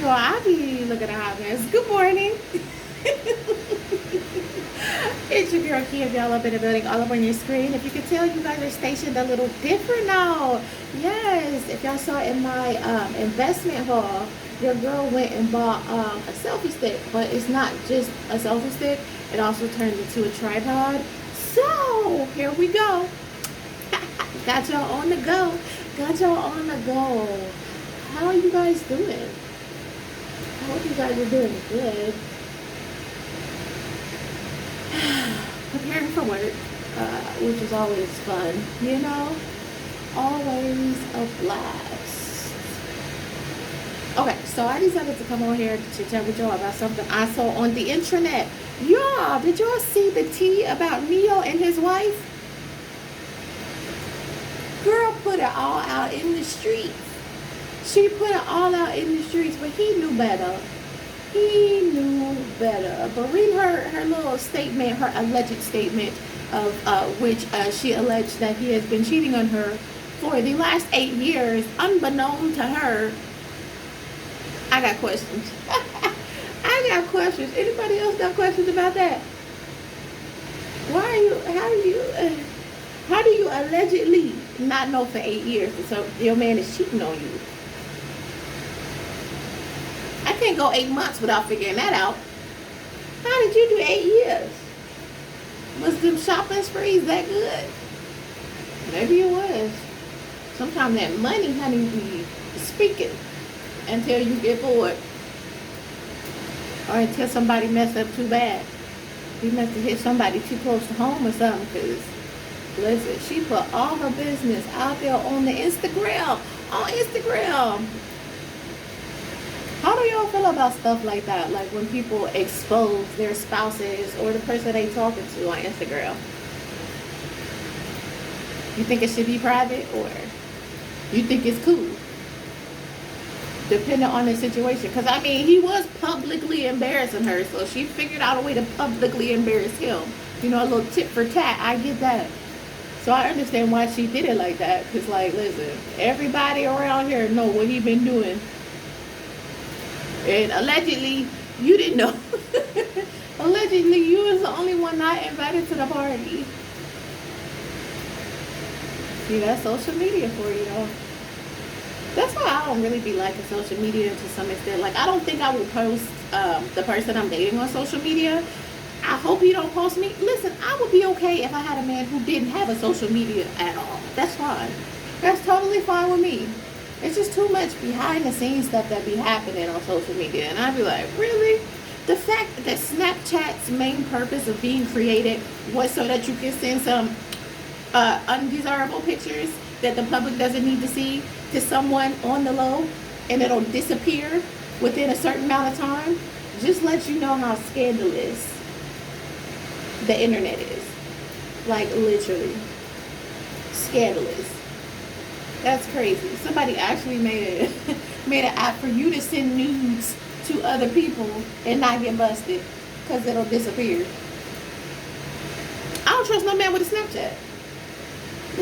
well, I be looking at a hot mess. Good morning. It's your girl Kia, y'all up in the building, all up on your screen. If you can tell, you guys are stationed a little different now. Yes, if y'all saw in my investment haul, your girl went and bought a selfie stick, but it's not just a selfie stick. It also turned into a tripod. So here we go. Got y'all on the go. Got y'all on the go. How are you guys doing? I hope you guys are doing good. Preparing for work, which is always fun, you know? Always a blast. Okay, so I decided to come on here to chat with y'all about something I saw on the internet. Y'all, did y'all see the tea about Neyo and his wife? Girl put it all out in the streets. She put it all out in the streets, but he knew better. He knew better. But read her little statement, her alleged statement of which she alleged that he has been cheating on her for the last 8 years, unbeknown to her. I got questions. I got questions. Anybody else got questions about that? How do you allegedly not know for 8 years that so your man is cheating on you? I can't go 8 months without figuring that out. How did you do 8 years? Was them shopping sprees that good? Maybe it was. Sometimes that money, honey, be speaking until you get bored. Or until somebody messed up too bad. You must have hit somebody too close to home or something, because, listen, she put all her business out there on the Instagram. On Instagram. How do y'all feel about stuff like that? Like when people expose their spouses or the person they talking to on Instagram. You think it should be private, or you think it's cool? Depending on the situation. Because, I mean, he was publicly embarrassing her, so she figured out a way to publicly embarrass him. You know, a little tit for tat. I get that. So I understand why she did it like that. Because, like, listen, everybody around here know what he been doing. And allegedly, you didn't know. Allegedly, you was the only one not invited to the party. See, that's social media for you, though. That's why I don't really be liking social media to some extent. Like, I don't think I would post the person I'm dating on social media. I hope you don't post me. Listen, I would be okay if I had a man who didn't have a social media at all. That's fine. That's totally fine with me. It's just too much behind the scenes stuff that be happening on social media. And I'd be like, really? The fact that Snapchat's main purpose of being created was so that you can send some undesirable pictures that the public doesn't need to see to someone on the low, and it'll disappear within a certain amount of time, just let you know how scandalous the internet is. Like, literally scandalous. That's crazy. Somebody actually made an app for you to send nudes to other people and not get busted because it'll disappear. I don't trust no man with a Snapchat.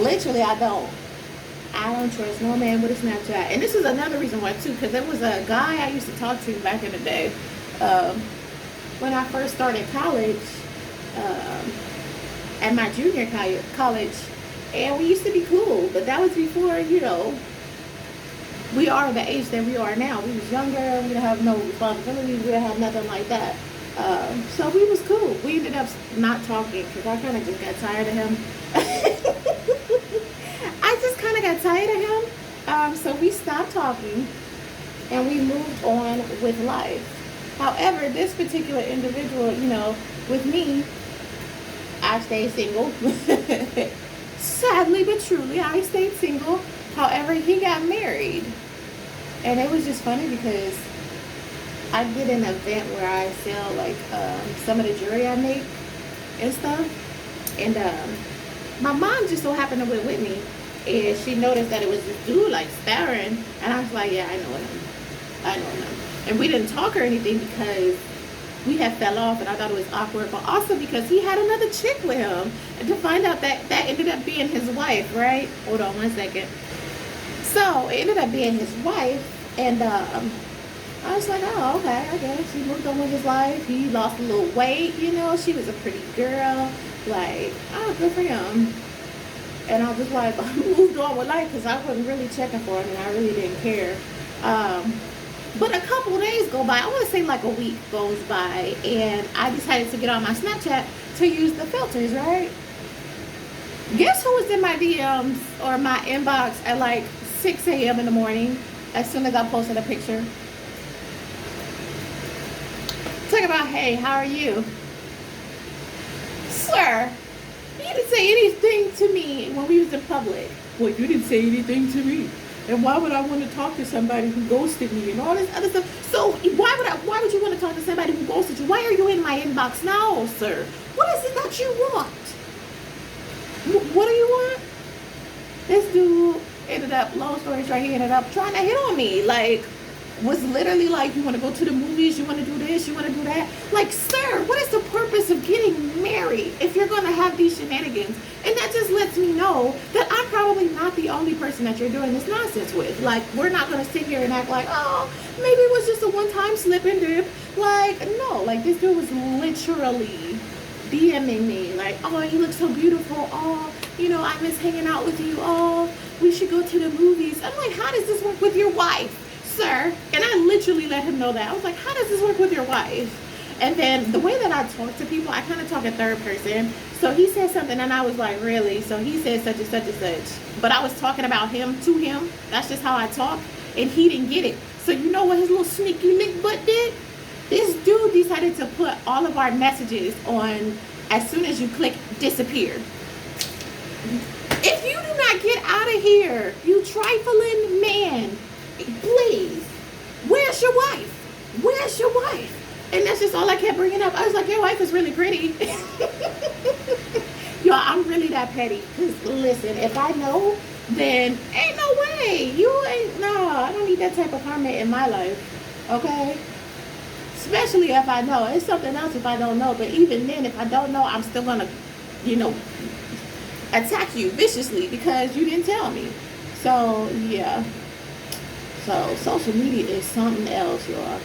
Literally, I don't. I don't trust no man with a Snapchat. And this is another reason why, too, because there was a guy I used to talk to back in the day when I first started college, at my junior college. And we used to be cool, but that was before, you know, we are the age that we are now. We was younger, we didn't have no responsibilities, we didn't have nothing like that. So we was cool. We ended up not talking because I kind of just got tired of him. I just kind of got tired of him. So we stopped talking and we moved on with life. However, this particular individual, you know, with me, I stayed single. Sadly but truly, I stayed single. However, he got married. And it was just funny because I did an event where I sell like some of the jewelry I make and stuff. And my mom just so happened to be with me. And she noticed that it was this dude like staring. And I was like, yeah, I know him. I know him. And we didn't talk or anything because we had fell off and I thought it was awkward, but also because he had another chick with him. And to find out that ended up being his wife, right? Hold on one second. So it ended up being his wife, and I was like, oh, okay, I guess he moved on with his life. He lost a little weight, you know. She was a pretty girl. Like, oh, good for him. And I was like, I moved on with life because I wasn't really checking for him and I really didn't care. But a couple days go by, I want to say like a week goes by, and I decided to get on my Snapchat to use the filters, right? Guess who was in my DMs or my inbox at like 6 a.m. in the morning as soon as I posted a picture? Talk about, hey, how are you? Sir, you didn't say anything to me when we was in public. Well, you didn't say anything to me. And why would I want to talk to somebody who ghosted me and all this other stuff? So why would you want to talk to somebody who ghosted you? Why are you in my inbox now, sir? What is it that you want? What do you want? This dude ended up, long story short, he ended up trying to hit on me. Like, was literally like, you want to go to the movies, you want to do this, you want to do that. Like, sir, what is the purpose of getting married if you're going to have these shenanigans? And that just lets me know that I'm probably not the only person that you're doing this nonsense with. Like, we're not going to sit here and act like, oh, maybe it was just a one-time slip and dip. Like, no, like, this dude was literally DMing me like, oh, you look so beautiful. Oh, you know, I miss hanging out with you. Oh, we should go to the movies. I'm like, how does this work with your wife, sir? And I literally let him know that. I was like, how does this work with your wife? And then the way that I talk to people, I kind of talk in third person. So he said something and I was like, really? So he said such and such and such. But I was talking about him to him. That's just how I talk. And he didn't get it. So you know what his little sneaky lick butt did? This dude decided to put all of our messages on, as soon as you click, disappear. If you do not get out of here, you trifling man, please, where's your wife? Where's your wife? And that's just all I kept bringing up. I was like, your wife is really pretty. Yo, I'm really that petty. Because listen, if I know, then ain't no way. You ain't, no, I don't need that type of karma in my life. Okay? Especially if I know. It's something else if I don't know. But even then, if I don't know, I'm still going to, you know, attack you viciously because you didn't tell me. So, yeah. So, social media is something else, y'all.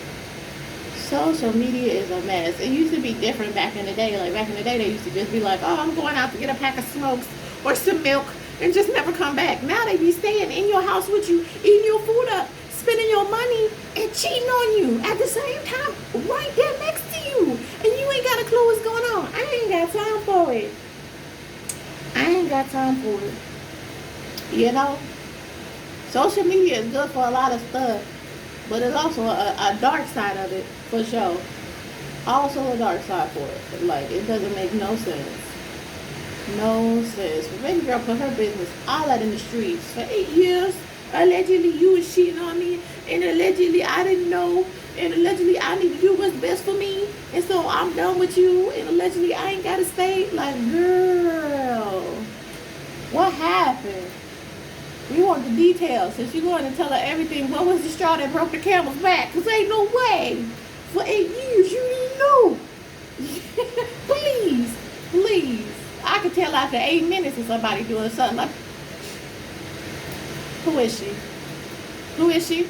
Social media is a mess. It used to be different back in the day. Like, back in the day, they used to just be like, oh, I'm going out to get a pack of smokes or some milk and just never come back. Now they be staying in your house with you, eating your food up, spending your money, and cheating on you at the same time, right there next to you. And you ain't got a clue what's going on. I ain't got time for it. I ain't got time for it. You know? Social media is good for a lot of stuff, but it's also a dark side of it, for sure. Also a dark side for it. Like, it doesn't make no sense. No sense. But baby girl put her business all out in the streets for 8 years. Allegedly you was cheating on me, and allegedly I didn't know, and allegedly I need to do what's best for me, and so I'm done with you, and allegedly I ain't gotta stay. Like, girl, what happened? We want the details. Since you going to tell her everything, what was the straw that broke the camel's back? Because ain't no way. For 8 years, you didn't know. Please, please. I could tell after 8 minutes of somebody doing something like, who is she? Who is she?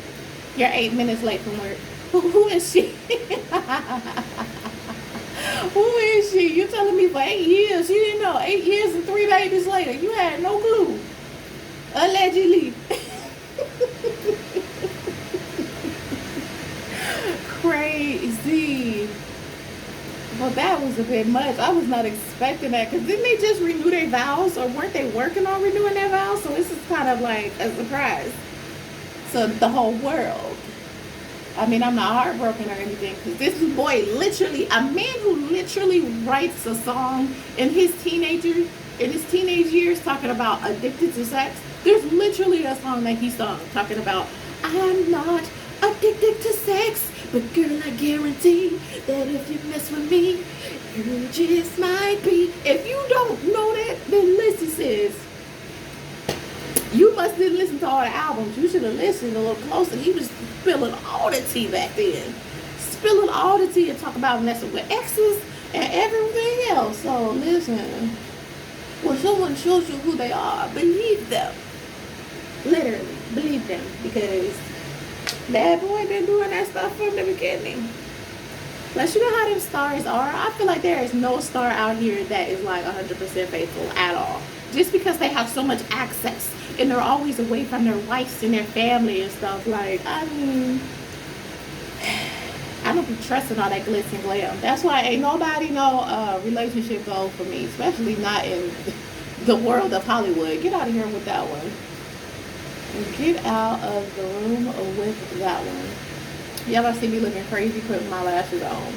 You're 8 minutes late from work. Who is she? Who is she? You telling me for 8 years? You didn't know. 8 years and 3 babies later. You had no clue. Allegedly. Crazy. Well, that was a bit much. I was not expecting that, because didn't they just renew their vows, or weren't they working on renewing their vows? So this is kind of like a surprise to the whole world. I mean, I'm not heartbroken or anything, because this boy literally, a man who literally writes a song in his teenage years talking about addicted to sex. There's literally a song that he sung talking about, I'm not addicted to sex, but girl, I guarantee that if you mess with me, you just might be. If you don't know that, then listen, sis. You must didn't listen to all the albums. You should have listened a little closer. He was spilling all the tea back then. Spilling all the tea and talk about messing with exes and everything else. So listen. When someone shows you who they are, believe them. Literally, believe them. Because Bad boy been doing that stuff from the beginning. Plus, you know how them stars are. I feel like there is no star out here that is like 100% faithful at all. Just because they have so much access and they're always away from their wives and their family and stuff. Like, I mean, I don't be trusting all that glitz and glam. That's why ain't nobody no relationship goal for me, especially not in the world of Hollywood. Get out of here with that one. Get out of the room with that one. Y'all gonna see me looking crazy putting my lashes on,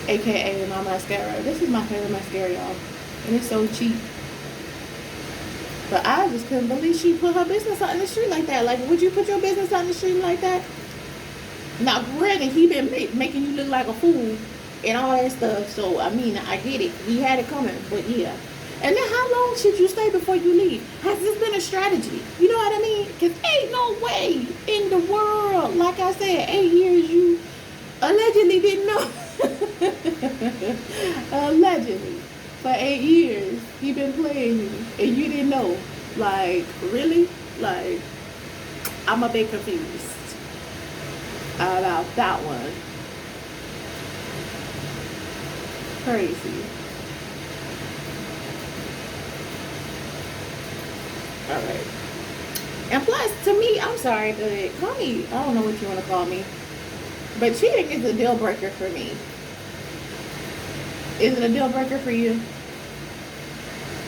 aka my mascara. This is my favorite mascara, y'all, and it's so cheap. But I just couldn't believe she put her business out in the street like that. Like, would you put your business out in the street like that? Now, granted, he been making you look like a fool and all that stuff. So, I mean, I get it. He had it coming, but yeah. And then how long should you stay before you leave? Has this been a strategy? You know what I mean? Because ain't no way in the world, like I said, 8 years you allegedly didn't know. Allegedly. For 8 years, he been playing you and you didn't know. Like, really? Like, I'm a bit confused about that one. Crazy. All right. And plus, to me, I'm sorry, but call me, I don't know what you want to call me, but cheating is a deal breaker for me. Is it a deal breaker for you?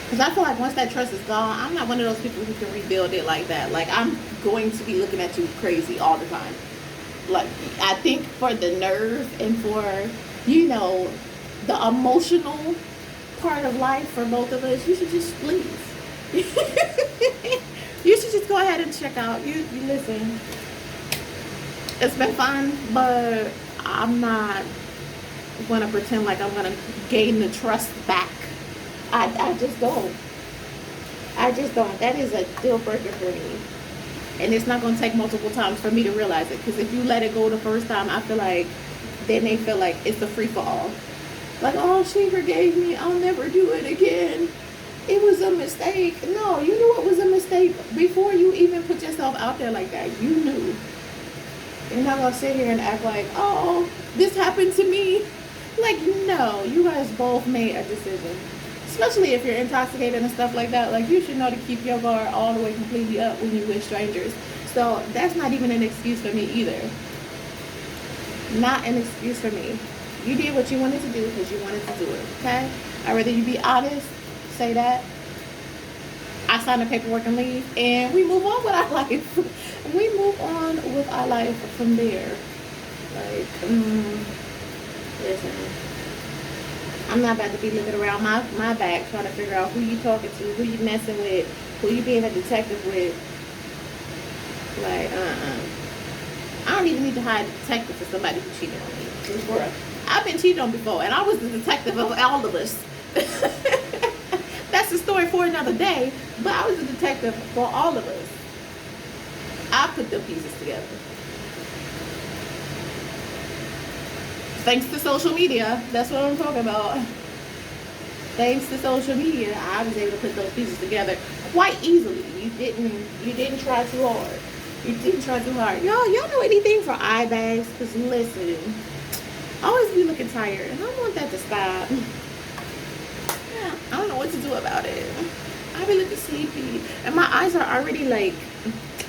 Because I feel like once that trust is gone, I'm not one of those people who can rebuild it like that. Like, I'm going to be looking at you crazy all the time. Like, I think for the nerve and for, you know, the emotional part of life for both of us, you should just leave. You should just go ahead and check out. You listen. It's been fun, but I'm not gonna pretend like I'm gonna gain the trust back. I just don't. I just don't. That is a deal breaker for me. And it's not gonna take multiple times for me to realize it. Because if you let it go the first time, I feel like then they feel like it's a free for all. Like, oh, she forgave me. I'll never do it again. It was a mistake. No, you knew it was a mistake before you even put yourself out there like that. You knew. You're not gonna sit here and act like, oh, this happened to me. Like, no, you guys both made a decision. Especially if you're intoxicated and stuff like that. Like, you should know to keep your guard all the way completely up when you're with strangers. So that's not even an excuse for me either. Not an excuse for me. You did what you wanted to do because you wanted to do it, okay? I'd rather you be honest, say that. I sign the paperwork and leave, and we move on with our life. We move on with our life from there. Like, listen, I'm not about to be looking around my back trying to figure out who you talking to, who you messing with, who you being a detective with. Like, I don't even need to hire a detective for somebody who cheated on me. This world. I've been cheated on before, and I was the detective of all of us. That's a story for another day, but I was a detective for all of us. I put the pieces together. Thanks to social media, that's what I'm talking about. Thanks to social media, I was able to put those pieces together quite easily. You didn't try too hard. You didn't try too hard. Y'all know anything for eye bags? Because listen, I always be looking tired, and I want that to stop. I don't know what to do about it. I be looking sleepy, and my eyes are already like,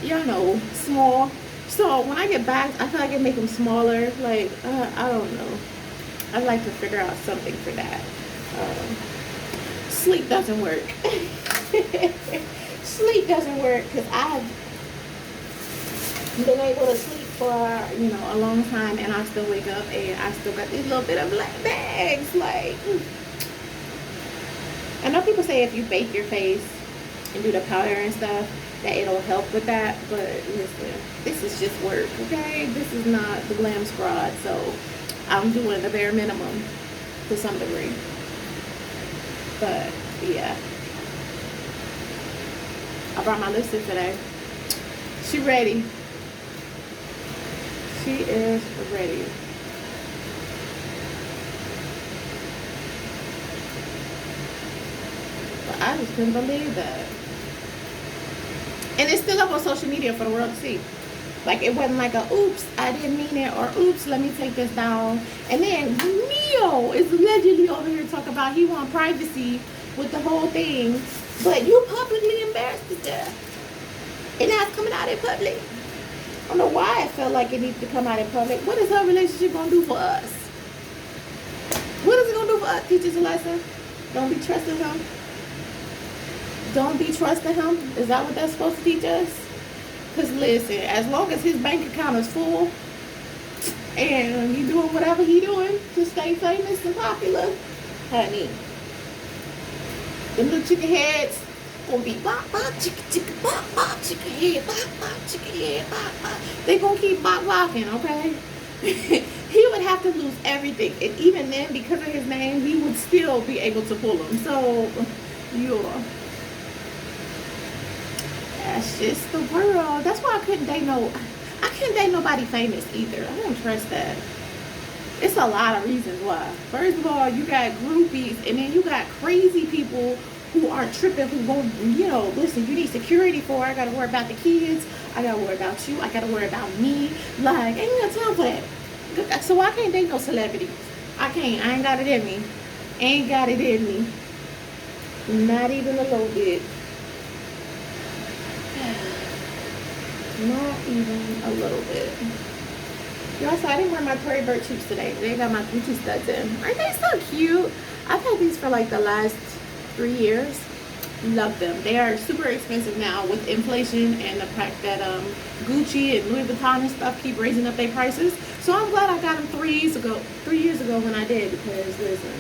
y'all know, small. So when I get back, I feel like I make them smaller. Like, I don't know. I'd like to figure out something for that. Sleep doesn't work. Sleep doesn't work because I've been able to sleep for, a long time, and I still wake up and I still got these little bit of black bags. Like, I know people say if you bake your face and do the powder and stuff, that it'll help with that, but listen, this is just work, okay? This is not the glam squad, so I'm doing the bare minimum to some degree. But yeah, I brought my lipstick today. She ready. She is ready. But I just couldn't believe that. And it's still up on social media for the world to see. Like, it wasn't like a, oops, I didn't mean it, or oops, let me take this down. And then Neyo is allegedly over here talking about he want privacy with the whole thing. But you publicly embarrassed to death. And now it's coming out in public. I don't know why I felt like it needs to come out in public. What is her relationship going to do for us? What is it going to do for us? Teach us a lesson? Don't be trusting him. Don't be trusting him. Is that what that's supposed to teach us? Because listen, as long as his bank account is full and he doing whatever he doing to stay famous and popular, honey, them little chicken heads gonna be bop bop chicken chicken bop bop chicken head chicken head bop. They gonna keep bop bopping, okay? He would have to lose everything, and even then, because of his name, he would still be able to pull them. So, yeah. That's just the world. That's why I couldn't date nobody famous either. I don't trust that. It's a lot of reasons why. First of all, you got groupies, and then you got crazy people who aren't tripping, who won't, listen, you need security for, I gotta worry about the kids, I gotta worry about you, I gotta worry about me. Like, ain't got time for that. So I can't date no celebrities. I can't. I ain't got it in me. Ain't got it in me. Not even a little bit. Not even a little bit. Y'all, so I didn't wear my Tory Burch shoes today. They got my Gucci studs in. Aren't they so cute? I've had these for like the last 3 years. Love them. They are super expensive now with inflation and the fact that Gucci and Louis Vuitton and stuff keep raising up their prices. So I'm glad I got them 3 years ago when I did, because listen,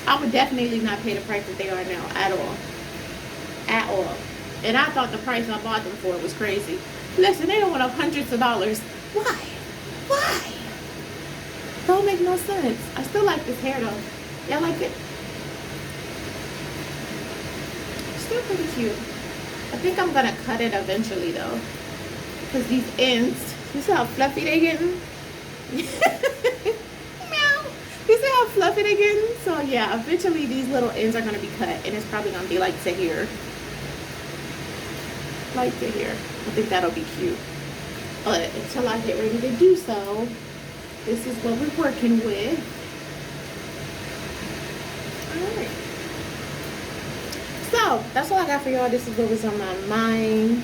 I would definitely not pay the price that they are now at all. At all. And I thought the price I bought them for was crazy. Listen, they don't want up hundreds of dollars. Why? Why? Don't make no sense. I still like this hair though. Y'all like it? Still pretty cute. I think I'm gonna cut it eventually though, because these ends, you see how fluffy they getting? Meow. You see how fluffy they getting? So yeah, eventually these little ends are gonna be cut, and it's probably gonna be like to here. Like to here. I think that'll be cute. But until I get ready to do so, this is what we're working with. Alright. So, that's all I got for y'all. This is what was on my mind.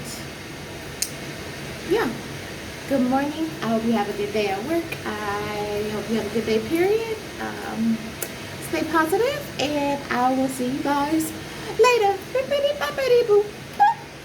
Yeah. Good morning. I hope you have a good day at work. I hope you have a good day, period. Stay positive, and I will see you guys later. Boo.